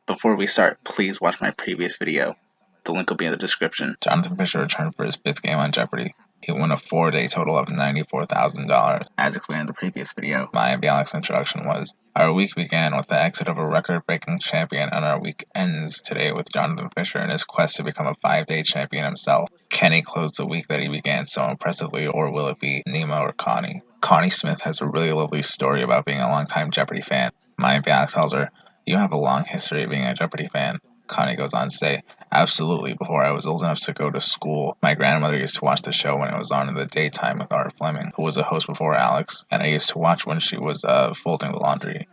Before we start, please watch my previous video. The link will be in the description. Jonathan Fisher returned for his 5th game on Jeopardy! He won a 4-day total of $94,000. As explained in the previous video, My and Bialik's introduction was, our week began with the exit of a record-breaking champion, and our week ends today with Jonathan Fisher in his quest to become a 5-day champion himself. Can he close the week that he began so impressively, or will it be Nemo or Connie? Connie Smith has a really lovely story about being a longtime Jeopardy fan. My and Bialik tells her, you have a long history of being a Jeopardy fan. Connie goes on to say, absolutely, before I was old enough to go to school, my grandmother used to watch the show when it was on in the daytime with Art Fleming, who was a host before Alex, and I used to watch when she was folding the laundry.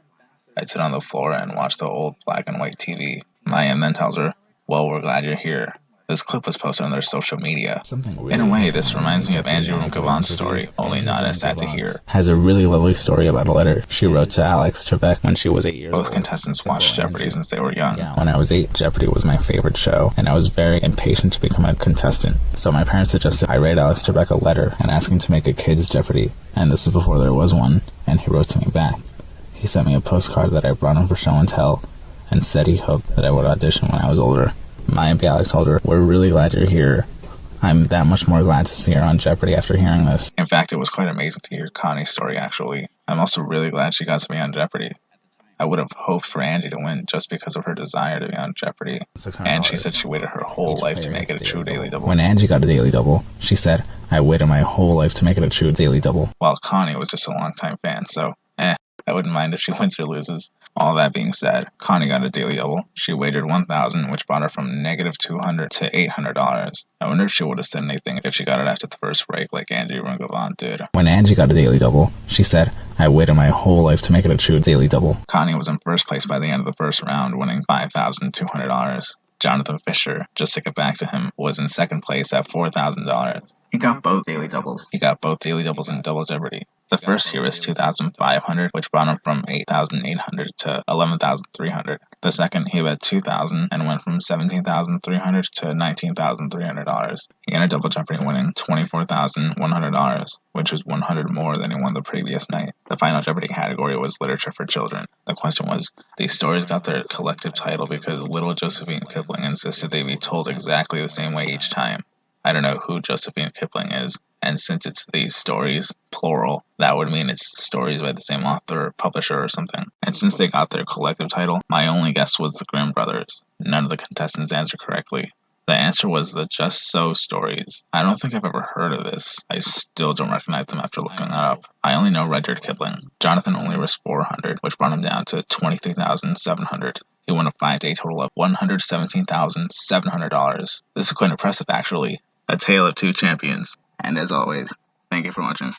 I'd sit on the floor and watch the old black and white TV. Mayim then tells her, well, we're glad you're here. This clip was posted on their social media. In a way, this reminds me of Angie Room-Gavon's story, only not as sad to hear. Has a really lovely story about a letter she wrote to Alex Trebek when she was 8 years old. Both contestants watched Jeopardy since they were young. When I was 8, Jeopardy was my favorite show, and I was very impatient to become a contestant. So my parents suggested I write Alex Trebek a letter and ask him to make a kids' Jeopardy, and this was before there was one, and he wrote to me back. He sent me a postcard that I brought him for show and tell, and said he hoped that I would audition when I was older. Maya and Bialik told her, we're really glad you're here. I'm that much more glad to see her on Jeopardy after hearing this. In fact, it was quite amazing to hear Connie's story, actually. I'm also really glad she got to be on Jeopardy! I would have hoped for Angie to win just because of her desire to be on Jeopardy! And she said she waited her whole life to make it a true daily double. When Angie got a daily double, she said, I waited my whole life to make it a true daily double. While Connie was just a longtime fan, so I wouldn't mind if she wins or loses. All that being said, Connie got a daily double. She wagered $1,000, which brought her from -$200 to $800. I wonder if she would have said anything if she got it after the first break like Angie Room-Gavon did. When Angie got a daily double, she said, I waited my whole life to make it a true daily double. Connie was in first place by the end of the first round, winning $5,200. Jonathan Fisher, just to get back to him, was in second place at $4,000. he got both daily doubles. He got both daily doubles in Double Jeopardy! The first year was $2,500, which brought him from $8,800 to $11,300. The second, he bet $2,000 and went from $17,300 to $19,300. He ended Double Jeopardy winning $24,100, which was $100 more than he won the previous night. The final Jeopardy category was Literature for Children. The question was, these stories got their collective title because little Josephine Kipling insisted they be told exactly the same way each time. I don't know who Josephine Kipling is, and since it's these stories, plural, that would mean it's stories by the same author or publisher or something. And since they got their collective title, my only guess was the Grimm brothers. None of the contestants answered correctly. The answer was the Just So stories. I don't think I've ever heard of this. I still don't recognize them after looking that up. I only know Rudyard Kipling. Jonathan only risked $400, which brought him down to $23,700. He won a 5-day total of $117,700. This is quite impressive, actually. A tale of two champions. And as always, thank you for watching.